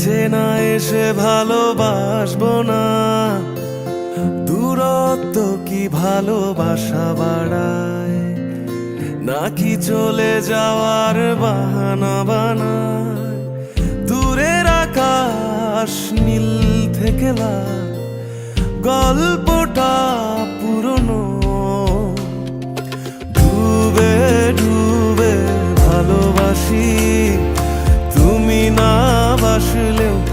কাছে না এসে ভালোবাসবো না, দূরত্ব কি ভালোবাসা বাড়ায়, নাকি চলে যাওয়ার বাহানা বানায়। দূরের আকাশ নীল থেকে লাল, গল্পটা